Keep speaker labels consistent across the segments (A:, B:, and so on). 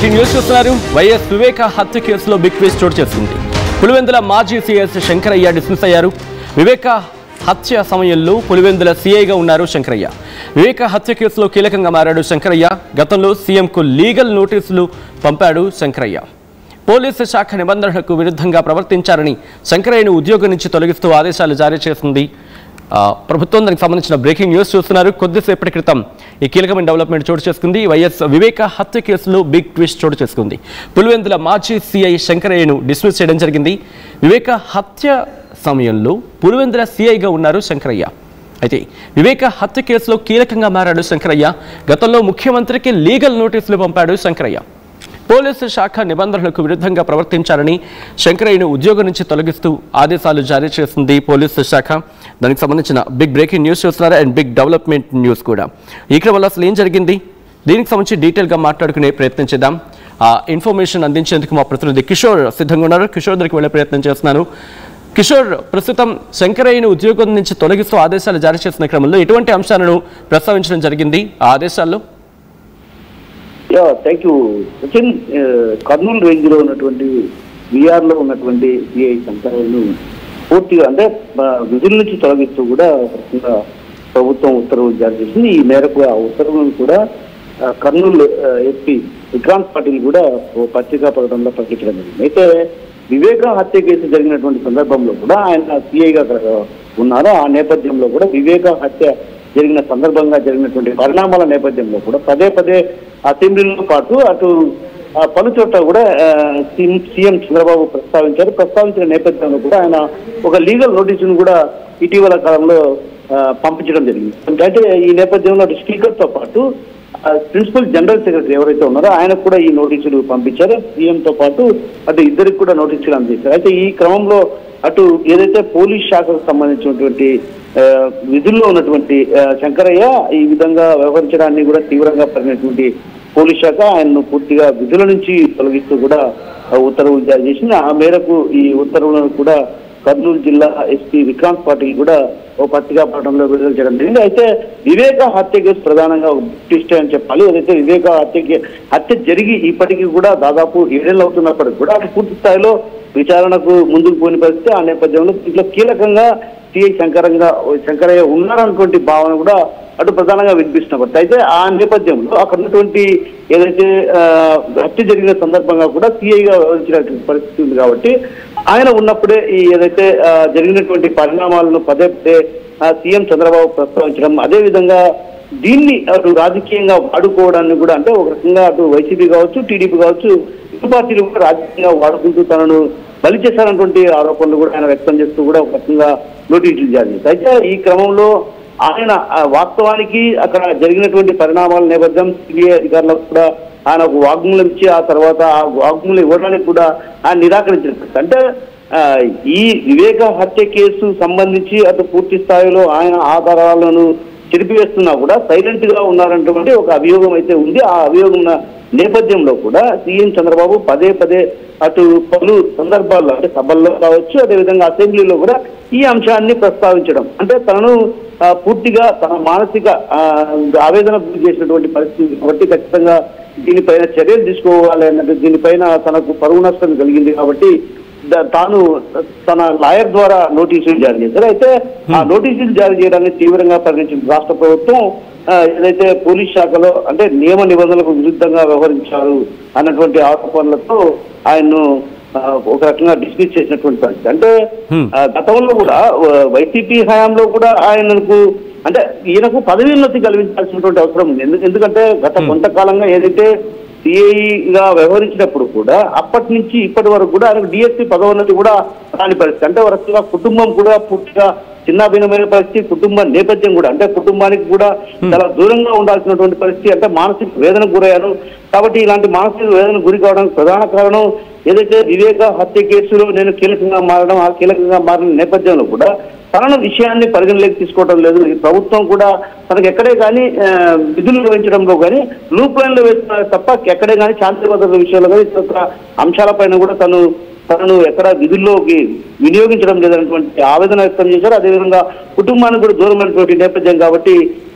A: Breaking news చూస్తున్నారు. YS వివేక హత్య కేసులో బిగ్ ట్విస్ట్ చోటు చేసుకుంది. పులివెందుల మాజీ సీఎస్ శంకరయ్య డిస్మిస్ అయ్యారు. వివేక హత్య సమయంలో పులివెందుల సీఐగా ఉన్నారు శంకరయ్య. వివేక హత్య కేసులో కీలకంగా మారాడు శంకరయ్య. గతంలో సీఎంకు లీగల్ నోటీసులు పంపాడు శంకరయ్య. పోలీసు శాఖ నిబంధనలకు విరుద్ధంగా ప్రవర్తించారని శంకరయ్యను ఉద్యోగం నుంచి తొలగిస్తూ ఆదేశాలు జారీ చేసింది ప్రభుత్వం. దానికి సంబంధించిన బ్రేకింగ్ న్యూస్ చూస్తున్నారు. కొద్దిసేపటి క్రితం ఈ కీలకమైన డెవలప్మెంట్ చోటు చేసుకుంది. వైఎస్ వివేక హత్య కేసులో బిగ్ ట్విస్ట్ చోటు చేసుకుంది. పులివెందుల మాజీ సీఐ శంకరయ్యను డిస్మిస్ చేయడం జరిగింది. వివేక హత్య సమయంలో పులివెందుల సీఐగా ఉన్నారు శంకరయ్య. అయితే వివేక హత్య కేసులో కీలకంగా మారాడు శంకరయ్య. గతంలో ముఖ్యమంత్రికి లీగల్ నోటీసులు పంపాడు శంకరయ్య. పోలీసు శాఖ నిబంధనలకు విరుద్ధంగా ప్రవర్తించారని శంకరయ్యను ఉద్యోగం నుంచి తొలగిస్తూ ఆదేశాలు జారీ చేసింది పోలీసు శాఖ. దానికి సంబంధించిన బిగ్ బ్రేకింగ్ న్యూస్ చూస్తున్నారు అండ్ బిగ్ డెవలప్మెంట్ న్యూస్ కూడా. ఈ క్రమంలో అసలు ఏం జరిగింది, దీనికి సంబంధించి డీటెయిల్గా మాట్లాడుకునే ప్రయత్నం చేద్దాం. ఇన్ఫర్మేషన్ అందించేందుకు మా ప్రతినిధి కిషోర్ సిద్ధంగా ఉన్నారు. కిషోర్ దగ్గరికి వెళ్ళే ప్రయత్నం చేస్తున్నాను. కిషోర్, ప్రస్తుతం శంకరయ్యను ఉద్యోగం నుంచి తొలగిస్తూ ఆదేశాలు జారీ చేసిన క్రమంలో ఎటువంటి అంశాలను ప్రస్తావించడం జరిగింది ఆ ఆదేశాల్లో?
B: Thank you Sachin. Kurnool range లో ఉన్నటువంటి విఆర్ లో ఉన్నటువంటి సిఐ శంకరయ్యను పూర్తిగా అంటే విధుల నుంచి తొలగిస్తూ కూడా ప్రభుత్వం ఉత్తర్వులు జారీ చేసింది. ఈ మేరకు ఆ ఉత్తర్వులను కూడా కర్నూలు ఎస్పీ విక్రాంత్ పాటిల్ కూడా పత్రికా ప్రకటనలో ప్రకటించడం జరిగింది. అయితే వివేక హత్య కేసు జరిగినటువంటి సందర్భంలో కూడా ఆయన సిఐగా ఉన్నారు. ఆ నేపథ్యంలో కూడా వివేక హత్య జరిగిన సందర్భంగా జరిగినటువంటి పరిణామాల నేపథ్యంలో కూడా పదే పదే అసెంబ్లీతో పాటు అటు పలు చోట్ల కూడా సీఎం చంద్రబాబు ప్రస్తావించిన నేపథ్యంలో కూడా ఆయన ఒక లీగల్ నోటీసును కూడా ఇటీవల కాలంలో పంపించడం జరిగింది. అంటే ఈ నేపథ్యంలో అటు స్పీకర్తో పాటు ప్రిన్సిపల్ జనరల్ సెక్రటరీ ఎవరైతే ఉన్నారో ఆయనకు కూడా ఈ నోటీసులు పంపించారు. సీఎంతో పాటు అటు ఇద్దరికి కూడా నోటీసులు అందజేశారు. అయితే ఈ క్రమంలో అటు ఏదైతే పోలీస్ శాఖకు సంబంధించినటువంటి విధుల్లో ఉన్నటువంటి శంకరయ్య ఈ విధంగా వ్యవహరించడాన్ని కూడా తీవ్రంగా పరిగినటువంటి పోలీస్ శాఖ ఆయన్ను పూర్తిగా విధుల నుంచి తొలగిస్తూ కూడా ఉత్తర్వులు జారీ చేసింది. ఆ మేరకు ఈ ఉత్తర్వులను కూడా కర్నూలు జిల్లా ఎస్పీ విక్రాంత్ పాటిల్ కూడా ఓ పత్రికా ప్రకటనలో విడుదల చేయడం జరిగింది. అయితే వివేక హత్య కేసు ప్రధానంగా ట్విస్ట్ అని చెప్పాలి. ఏదైతే వివేక హత్య జరిగి ఇప్పటికీ కూడా దాదాపు 7 ఏళ్ళు అవుతున్నప్పటికీ కూడా పూర్తి స్థాయిలో విచారణకు ముందుకు పోని పరిస్థితి. ఆ నేపథ్యంలో దీంట్లో కీలకంగా సిఐ శంకరయ్య ఉన్నారన్నటువంటి భావన కూడా అటు ప్రధానంగా వినిపిస్తున్నప్పటి. అయితే ఆ నేపథ్యంలో అక్కడ ఉన్నటువంటి ఏదైతే హత్య జరిగిన సందర్భంగా కూడా సిఐగా వ్యవహరించినటువంటి పరిస్థితి ఉంది. కాబట్టి ఆయన ఉన్నప్పుడే ఈ ఏదైతే జరిగినటువంటి పరిణామాలను పదే పదే సీఎం చంద్రబాబు ప్రస్తావించడం, అదేవిధంగా దీన్ని అటు రాజకీయంగా వాడుకోవడాన్ని కూడా అంటే ఒక రకంగా అటు వైసీపీ కావచ్చు, టీడీపీ కావచ్చు, ఇరు పార్టీలు కూడా రాజకీయంగా వాడుకుంటూ తనను బలి చేశారన్నటువంటి ఆరోపణలు కూడా ఆయన వ్యక్తం చేస్తూ కూడా ఒక రకంగా నోటీసులు జారీ చేశారు. అయితే ఈ క్రమంలో ఆయన వాస్తవానికి అక్కడ జరిగినటువంటి పరిణామాల నేపథ్యం సిబిఐ అధికారులకు కూడా ఆయన ఒక వాగ్మూలం ఇచ్చి ఆ తర్వాత ఆ వాగ్మూలం ఇవ్వడానికి కూడా ఆయన నిరాకరించారు. అంటే ఈ వివేక హత్య కేసు సంబంధించి అటు పూర్తి స్థాయిలో ఆయన ఆధారాలను చెరిపివేస్తున్నా కూడా సైలెంట్ గా ఉన్నారన్నటువంటి ఒక అభియోగం అయితే ఉంది. ఆ అభియోగం నేపథ్యంలో కూడా సీఎం చంద్రబాబు పదే పదే అటు పలు సందర్భాల్లో అంటే సభల్లో కావచ్చు, అదేవిధంగా అసెంబ్లీలో కూడా ఈ అంశాన్ని ప్రస్తావించడం అంటే తనను పూర్తిగా తన మానసిక ఆవేదన గురి చేసినటువంటి పరిస్థితి కాబట్టి ఖచ్చితంగా దీనిపైన చర్యలు తీసుకోవాలి అన్నట్టు దీనిపైన తనకు పరువు నష్టం కలిగింది కాబట్టి తాను తన లాయర్ ద్వారా నోటీసులు జారీ చేశారు. అయితే ఆ నోటీసులు జారీ చేయడాన్ని తీవ్రంగా పరిగణించిన రాష్ట్ర ప్రభుత్వం ఏదైతే పోలీస్ శాఖలో అంటే నియమ నిబంధనలకు విరుద్ధంగా వ్యవహరించారు అన్నటువంటి ఆరోపణలతో ఆయన్ను ఒక రకంగా డిస్మిస్ చేసినటువంటి పరిస్థితి. అంటే గతంలో కూడా వైసీపీ హయాంలో కూడా ఆయనకు అంటే ఈయనకు పదవీన్నతి కల్పించాల్సినటువంటి అవసరం ఉంది. ఎందుకంటే గత కొంతకాలంగా ఏదైతే సిఐగా వ్యవహరించినప్పుడు కూడా అప్పటి నుంచి ఇప్పటి వరకు కూడా ఆయనకు డిఎస్పీ పదోన్నతి కూడా రాని పరిస్థితి. అంటే ఒక రకంగా కుటుంబం కూడా పూర్తిగా చిన్నాభిన్నమైన పరిస్థితి, కుటుంబ నేపథ్యం కూడా అంటే కుటుంబానికి కూడా చాలా దూరంగా ఉండాల్సినటువంటి పరిస్థితి. అంటే మానసిక వేదనకు గురయ్యారు. కాబట్టి ఇలాంటి మానసిక వేదనకు గురి కావడానికి ప్రధాన కారణం ఏదైతే వివేక హత్య కేసులో నేను కీలకంగా మారడం, ఆ కీలకంగా మారిన నేపథ్యంలో కూడా తనను విషయాన్ని పరిగణలోకి తీసుకోవడం లేదు. ఈ ప్రభుత్వం కూడా తనకు ఎక్కడే కానీ విధులు నిర్వహించడంలో కానీ లూప్ లైన్లో వేస్తున్నారు తప్ప ఎక్కడే కానీ శాంతి భద్రతల విషయంలో కానీ ఇతర అంశాలపైన కూడా తను తనను ఎక్కడ విధుల్లోకి వినియోగించడం లేదన్నటువంటి ఆవేదన వ్యక్తం చేశారు. అదేవిధంగా కుటుంబానికి కూడా దూరమైనటువంటి నేపథ్యం కాబట్టి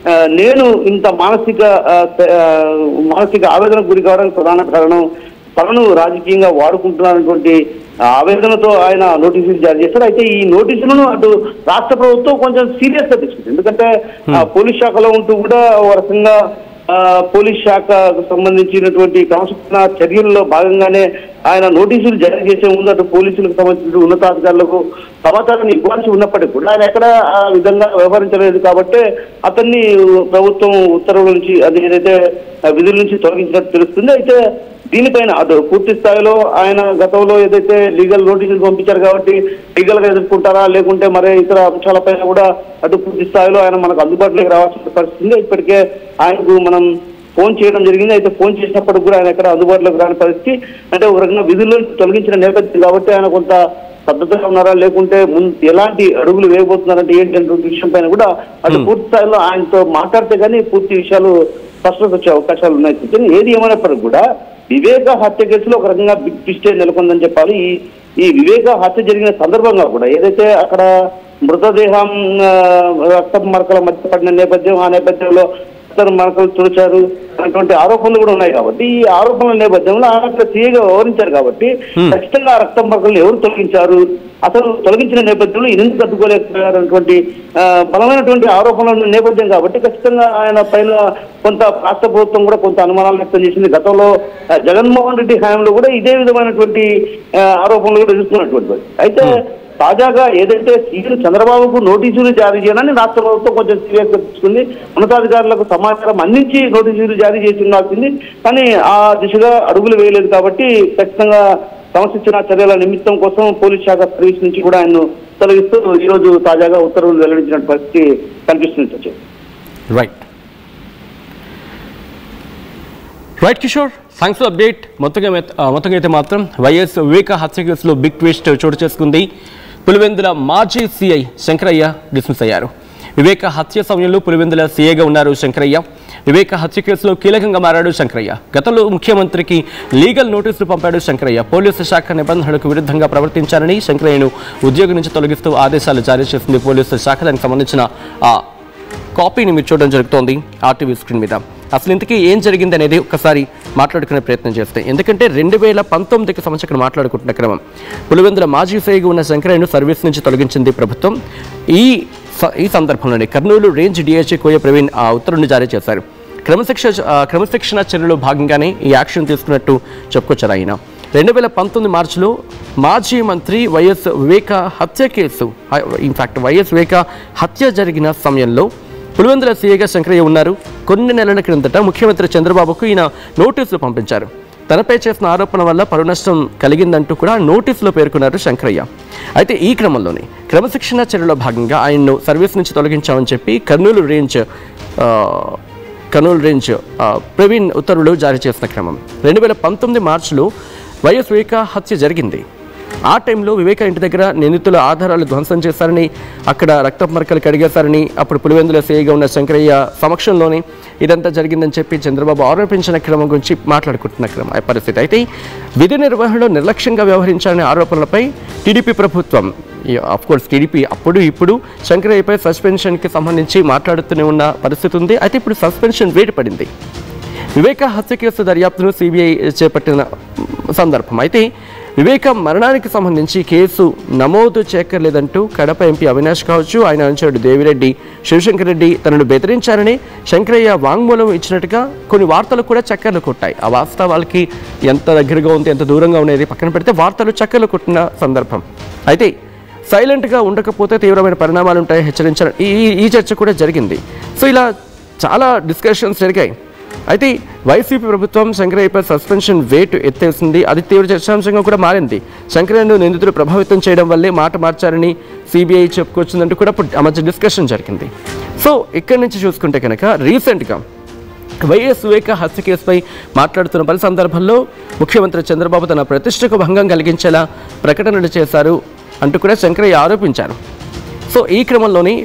B: నేను ఇంత మానసిక ఆవేదనకు గురి కావడానికి ప్రధాన కారణం తనను రాజకీయంగా వాడుకుంటున్నటువంటి ఆవేదనతో ఆయన నోటీసులు జారీ చేశారు. అయితే ఈ నోటీసులను అటు రాష్ట్ర ప్రభుత్వం కొంచెం సీరియస్ గా తీసుకుంది. ఎందుకంటే పోలీస్ శాఖలో ఉంటూ కూడా వరుసంగా పోలీస్ శాఖకు సంబంధించినటువంటి క్రమశిక్షణ చర్యల్లో భాగంగానే ఆయన నోటీసులు జారీ చేసే ముందు అటు పోలీసులకు సంబంధించిన ఉన్నతాధికారులకు సమాచారాన్ని ఇవ్వాల్సి ఉన్నప్పటికీ కూడా ఆయన ఎక్కడ ఆ విధంగా వ్యవహరించలేదు. కాబట్టి అతన్ని ప్రభుత్వం ఉత్తర్వుల నుంచి అది ఏదైతే విధుల నుంచి తొలగించినట్టు తెలుస్తుంది. అయితే దీనిపైన అటు పూర్తి స్థాయిలో ఆయన గతంలో ఏదైతే లీగల్ నోటీసులు పంపించారు కాబట్టి లీగల్ గా ఎదుర్కొంటారా లేకుంటే మరే ఇతర అంశాలపైన కూడా అటు పూర్తి స్థాయిలో ఆయన మనకు అందుబాటులోకి రావాల్సిన పరిస్థితి. ఇప్పటికే ఆయనకు మనం ఫోన్ చేయడం జరిగింది. అయితే ఫోన్ చేసినప్పటికి కూడా ఆయన ఎక్కడ అందుబాటులోకి రాని పరిస్థితి. అంటే ఒక రకంగా విధుల్లో తొలగించిన నేపథ్యం కాబట్టి ఆయన కొంత పద్ధతిగా ఉన్నారా లేకుంటే ఎలాంటి అడుగులు వేయబోతున్నారంటే ఏంటంటే విషయం పైన కూడా అటు పూర్తి స్థాయిలో ఆయనతో మాట్లాడితే కానీ పూర్తి విషయాలు స్పష్టత వచ్చే అవకాశాలు ఉన్నాయి. ఏది ఏమైనప్పటికీ కూడా వివేక హత్య కేసులో ఒక రకంగా బిగ్ ట్విస్టే నెలకొందని చెప్పాలి. ఈ వివేక హత్య జరిగిన సందర్భంగా కూడా ఏదైతే అక్కడ మృతదేహం రక్త మరకల మధ్య పడిన నేపథ్యం, ఆ నేపథ్యంలో మరకలు తుడిచారు అనేటువంటి ఆరోపణలు కూడా ఉన్నాయి. కాబట్టి ఈ ఆరోపణల నేపథ్యంలో ఆయన సీఏగా వ్యవహరించారు కాబట్టి ఖచ్చితంగా ఆ రక్త మరకలను ఎవరు తొలగించారు, అసలు తొలగించిన నేపథ్యంలో ఎందుకు అడ్డుకోలేకపోయారనేటువంటి బలమైనటువంటి ఆరోపణల నేపథ్యం కాబట్టి ఖచ్చితంగా ఆయన పైన కొంత రాష్ట్ర ప్రభుత్వం కూడా కొంత అనుమానాలు వ్యక్తం చేసింది. గతంలో జగన్మోహన్ రెడ్డి హయాంలో కూడా ఇదే విధమైనటువంటి ఆరోపణలు కూడా ఎదుర్కొన్నటువంటి. అయితే తాజాగా ఏదైతే సీఎం చంద్రబాబుకు నోటీసులు జారీ చేయాలని రాష్ట్ర ప్రభుత్వం కొంచెం సీరియస్ గా తీసుకుంది. ఉన్నతాధికారులకు సమాచారం అందించి నోటీసులు జారీ చేసి ఉండాల్సింది. కానీ ఆ దిశగా అడుగులు వేయలేదు కాబట్టి ఖచ్చితంగా క్రమశిక్షణ చర్యల నిమిత్తం కోసం పోలీస్ శాఖ సర్వీస్ నుంచి కూడా ఆయన తొలగిస్తూ ఈ రోజు తాజాగా ఉత్తర్వులు వెల్లడించిన పరిస్థితి కనిపిస్తుంది.
A: Right Kishore, thanks for update. మొత్తంగా అయితే మాత్రం వైఎస్ వివేక హత్య కేసులో బిగ్ ట్విస్ట్ చోటు చేసుకుంది. పులివెందుల మాజీ సీఐ శంకరయ్య డిస్మిస్ అయ్యారు. వివేక హత్య సమయంలో పులివెందుల సీఐగా ఉన్నారు శంకరయ్య. వివేక హత్య కేసులో కీలకంగా మారాడు శంకరయ్య. గతంలో ముఖ్యమంత్రికి లీగల్ నోటీసులు పంపాడు శంకరయ్య. పోలీసు శాఖ నిబంధనలకు విరుద్ధంగా ప్రవర్తించారని శంకరయ్యను ఉద్యోగం నుంచి తొలగిస్తూ ఆదేశాలు జారీ చేసింది పోలీసు శాఖ. దానికి సంబంధించిన ఆ కాపీని మీరు చూడడం జరుగుతోంది ఆర్టీవీ స్క్రీన్ మీద. అసలు ఇంతకీ ఏం జరిగింది అనేది ఒక్కసారి మాట్లాడుకునే ప్రయత్నం చేస్తే, ఎందుకంటే 2019కి సంబంధించి ఇక్కడ మాట్లాడుకుంటున్న క్రమం పులివెందుల మాజీ సీఐగా ఉన్న శంకరయ్యను సర్వీస్ నుంచి తొలగించింది ప్రభుత్వం. ఈ సందర్భంలోనే కర్నూలు రేంజ్ డిఐజీ కోయ ప్రవీణ్ ఆ ఉత్తర్వుని జారీ చేశారు. క్రమశిక్షణ చర్యలో భాగంగానే ఈ యాక్షన్ తీసుకున్నట్టు చెప్పుకొచ్చారు ఆయన. 2019 మార్చిలో మాజీ మంత్రి వైఎస్ వివేక హత్య కేసు, ఇన్ఫాక్ట్ వైఎస్ వివేక హత్య జరిగిన సమయంలో పులివెందుల సీఐగా శంకరయ్య ఉన్నారు. కొన్ని నెలల క్రిందట ముఖ్యమంత్రి చంద్రబాబుకు ఈయన నోటీసులు పంపించారు. తనపై చేసిన ఆరోపణ వల్ల పరువు నష్టం కలిగిందంటూ కూడా నోటీసులో పేర్కొన్నారు శంకరయ్య. అయితే ఈ క్రమంలోనే క్రమశిక్షణ చర్యలో భాగంగా ఆయన్ను సర్వీస్ నుంచి తొలగించామని చెప్పి కర్నూలు రేంజ్ ప్రవీణ్ ఉత్తర్వులు జారీ చేసిన క్రమం. 2019 మార్చిలో వైఎస్ వివేక హత్య జరిగింది. ఆ టైంలో వివేక ఇంటి దగ్గర నిందితుల ఆధారాలు ధ్వంసం చేశారని, అక్కడ రక్తపు మరకలు కడిగేశారని, అప్పుడు పులివెందుల సీఐగా ఉన్న శంకరయ్య సమక్షంలోనే ఇదంతా జరిగిందని చెప్పి చంద్రబాబు ఆరోపించిన క్రమం గురించి మాట్లాడుకుంటున్న పరిస్థితి. అయితే విధి నిర్వహణలో నిర్లక్ష్యంగా వ్యవహరించాలనే ఆరోపణలపై టీడీపీ ప్రభుత్వం, అఫ్కోర్స్ టీడీపీ అప్పుడు ఇప్పుడు శంకరయ్యపై సస్పెన్షన్కి సంబంధించి మాట్లాడుతూనే ఉన్న పరిస్థితి ఉంది. అయితే ఇప్పుడు సస్పెన్షన్ వేటు పడింది. వివేక హత్య కేసు దర్యాప్తును సిబిఐ చేపట్టిన సందర్భం. అయితే వివేక మరణానికి సంబంధించి కేసు నమోదు చేయక్కర్లేదంటూ కడప ఎంపీ అవినాష్ కావచ్చు, ఆయన అనుచరుడు దేవిరెడ్డి శివశంకర్ రెడ్డి తనను బెదిరించారని శంకరయ్య వాంగ్మూలం ఇచ్చినట్టుగా కొన్ని వార్తలు కూడా చక్కర్లు కొట్టాయి. ఆ వాస్తవాలకి ఎంత దగ్గరగా ఉంది, ఎంత దూరంగా ఉండేది పక్కన పెడితే వార్తలు చక్కర్లు కొట్టిన సందర్భం. అయితే సైలెంట్గా ఉండకపోతే తీవ్రమైన పరిణామాలు ఉంటాయి హెచ్చరించారు. ఈ చర్చ కూడా జరిగింది. సో ఇలా చాలా డిస్కషన్స్ జరిగాయి. అయితే వైసీపీ ప్రభుత్వం శంకరయ్యపై సస్పెన్షన్ వేటు ఎత్తేసింది. అది తీవ్ర చర్చాంశంగా కూడా మారింది. శంకరయ్యను నిందితులు ప్రభావితం చేయడం వల్లే మాట మార్చారని సిబిఐ చెప్పుకొచ్చిందంటూ కూడా ఆ మధ్య డిస్కషన్ జరిగింది. సో ఇక్కడి నుంచి చూసుకుంటే కనుక రీసెంట్గా వైఎస్ వివేక హత్య కేసుపై మాట్లాడుతున్న పలు సందర్భాల్లో ముఖ్యమంత్రి చంద్రబాబు తన ప్రతిష్టకు భంగం కలిగించేలా ప్రకటనలు చేశారు అంటూ కూడా శంకరయ్య ఆరోపించారు. సో ఈ క్రమంలోని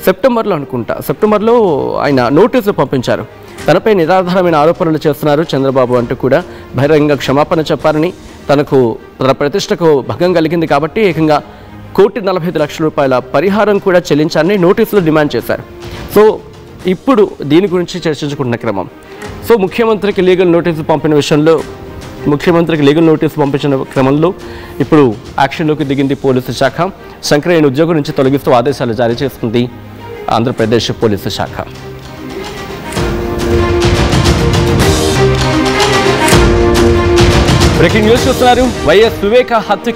A: సెప్టెంబర్లో ఆయన నోటీసులు పంపించారు. తనపై నిరాధారమైన ఆరోపణలు చేస్తున్నారు చంద్రబాబు అంటూ కూడా బహిరంగ క్షమాపణ చెప్పారని, తన ప్రతిష్టకు భంగం కలిగింది కాబట్టి ఏకంగా 1,45,00,000 రూపాయల పరిహారం కూడా చెల్లించాలని నోటీసులు డిమాండ్ చేశారు. సో ఇప్పుడు దీని గురించి చర్చించుకుంటున్న క్రమం. సో ముఖ్యమంత్రికి లీగల్ నోటీసు పంపించిన క్రమంలో ఇప్పుడు యాక్షన్లోకి దిగింది పోలీసు శాఖ. శంకరయ్యను ఉద్యోగం నుంచి తొలగిస్తూ ఆదేశాలు జారీ చేస్తుంది ఆంధ్రప్రదేశ్ పోలీసు శాఖ. బ్రేకింగ్ న్యూస్ చూస్తున్నారు. వైఎస్ వివేక హత్యకి